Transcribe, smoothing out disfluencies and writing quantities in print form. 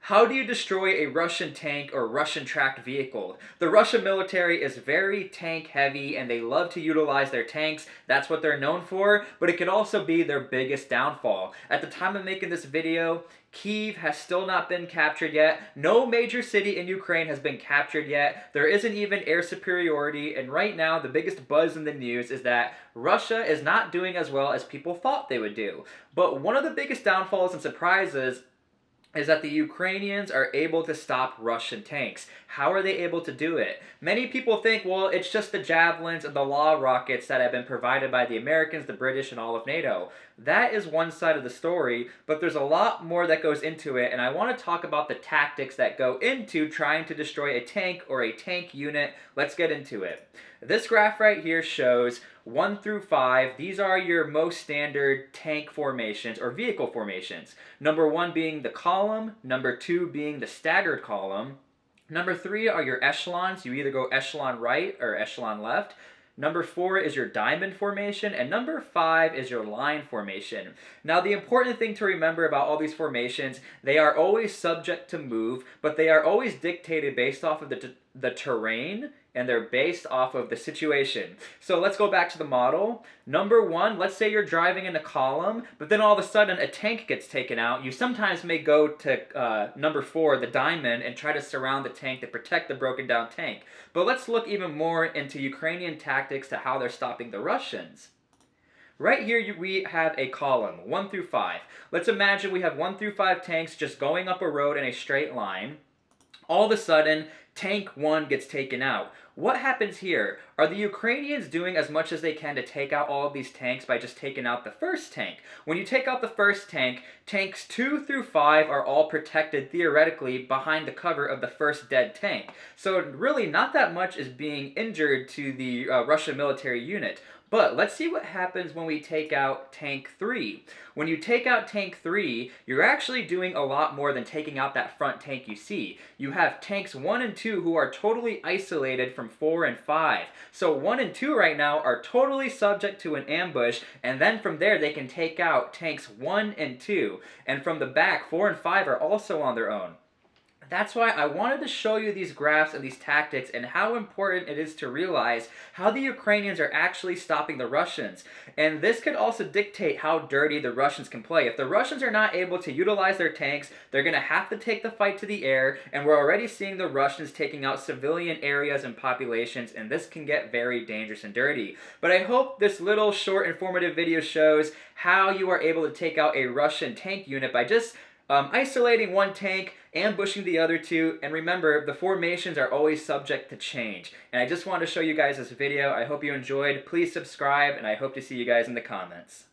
How do you destroy a Russian tank or Russian tracked vehicle? The Russian military is very tank heavy and they love to utilize their tanks. That's what they're known for, but it could also be their biggest downfall. At the time of making this video, Kyiv has still not been captured yet. No major city in Ukraine has been captured yet. There isn't even air superiority, and right now the biggest buzz in the news is that Russia is not doing as well as people thought they would do. But one of the biggest downfalls and surprises is that the Ukrainians are able to stop Russian tanks. How are they able to do it? Many people think, well, it's just the javelins and the law rockets that have been provided by the Americans, the British, and all of NATO. That is one side of the story, but there's a lot more that goes into it, and I want to talk about the tactics that go into trying to destroy a tank or a tank unit. Let's get into it. This graph right here shows 1 through 5. These are your most standard tank formations or vehicle formations. Number 1 being the column, number 2 being the staggered column. Number 3 are your echelons. You either go echelon right or echelon left. Number 4 is your diamond formation, and number 5 is your line formation. Now, the important thing to remember about all these formations, they are always subject to move, but they are always dictated based off of the terrain, and they're based off of the situation. So let's go back to the model. Number 1, let's say you're driving in a column, but then all of a sudden a tank gets taken out. You sometimes may go to number 4, the diamond, and try to surround the tank to protect the broken down tank. But let's look even more into Ukrainian tactics to how they're stopping the Russians. Right here we have a column, 1 through 5. Let's imagine we have 1 through 5 tanks just going up a road in a straight line. All of a sudden, tank 1 gets taken out. What happens here? Are the Ukrainians doing as much as they can to take out all of these tanks by just taking out the first tank? When you take out the first tank, tanks 2 through 5 are all protected theoretically behind the cover of the first dead tank. So really not that much is being injured to the Russian military unit. But let's see what happens when we take out tank 3. When you take out tank 3, you're actually doing a lot more than taking out that front tank you see. You have tanks 1 and 2 who are totally isolated from 4 and 5. So 1 and 2 right now are totally subject to an ambush, and then from there they can take out tanks 1 and 2. And from the back, 4 and 5 are also on their own. That's why I wanted to show you these graphs and these tactics and how important it is to realize how the Ukrainians are actually stopping the Russians. And this could also dictate how dirty the Russians can play. If the Russians are not able to utilize their tanks, they're going to have to take the fight to the air, and we're already seeing the Russians taking out civilian areas and populations, and this can get very dangerous and dirty. But I hope this little short informative video shows how you are able to take out a Russian tank unit by just isolating one tank, ambushing the other two, and remember, the formations are always subject to change. And I just wanted to show you guys this video. I hope you enjoyed. Please subscribe, and I hope to see you guys in the comments.